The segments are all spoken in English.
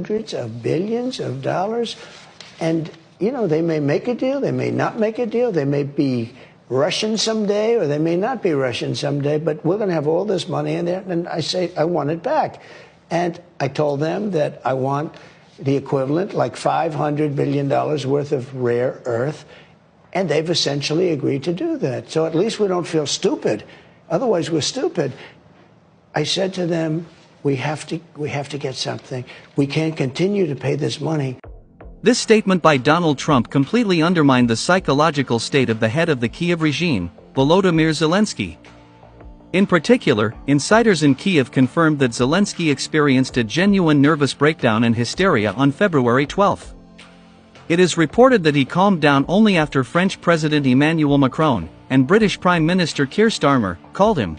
hundreds of billions of dollars. And, you know, they may make a deal, they may not make a deal, they may be Russian someday, or they may not be Russian someday, but we're going to have all this money in there. And I say, I want it back. And I told them that I want the equivalent, like $500 billion worth of rare earth. And they've essentially agreed to do that. So at least we don't feel stupid. Otherwise, we're stupid. I said to them, we have to get something. We can't continue to pay this money. This statement by Donald Trump completely undermined the psychological state of the head of the Kyiv regime, Volodymyr Zelensky. In particular, insiders in Kyiv confirmed that Zelensky experienced a genuine nervous breakdown and hysteria on February 12. It is reported that he calmed down only after French President Emmanuel Macron and British Prime Minister Keir Starmer called him.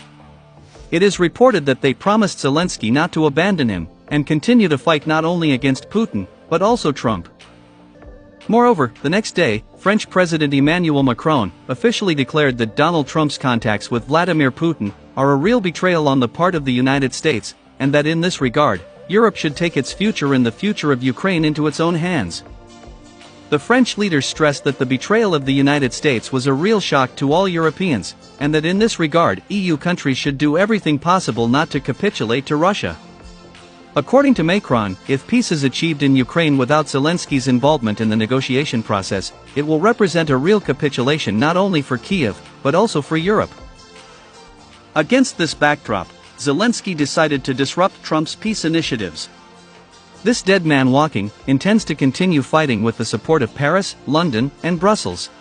It is reported that they promised Zelensky not to abandon him and continue to fight not only against Putin, but also Trump. Moreover, the next day, French President Emmanuel Macron officially declared that Donald Trump's contacts with Vladimir Putin are a real betrayal on the part of the United States, and that in this regard, Europe should take its future and the future of Ukraine into its own hands. The French leaders stressed that the betrayal of the United States was a real shock to all Europeans, and that in this regard EU countries should do everything possible not to capitulate to Russia. According to Macron, if peace is achieved in Ukraine without Zelensky's involvement in the negotiation process, it will represent a real capitulation not only for Kyiv, but also for Europe. Against this backdrop, Zelensky decided to disrupt Trump's peace initiatives. This dead man walking intends to continue fighting with the support of Paris, London, and Brussels.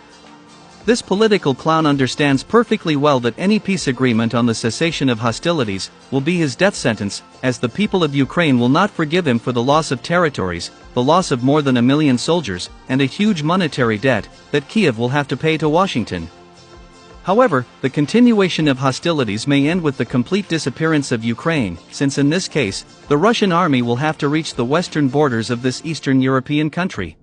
This political clown understands perfectly well that any peace agreement on the cessation of hostilities will be his death sentence, as the people of Ukraine will not forgive him for the loss of territories, the loss of more than 1 million soldiers, and a huge monetary debt that Kyiv will have to pay to Washington. However, the continuation of hostilities may end with the complete disappearance of Ukraine, since in this case, the Russian army will have to reach the western borders of this Eastern European country.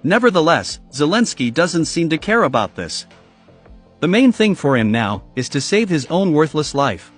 Nevertheless, Zelensky doesn't seem to care about this. The main thing for him now is to save his own worthless life.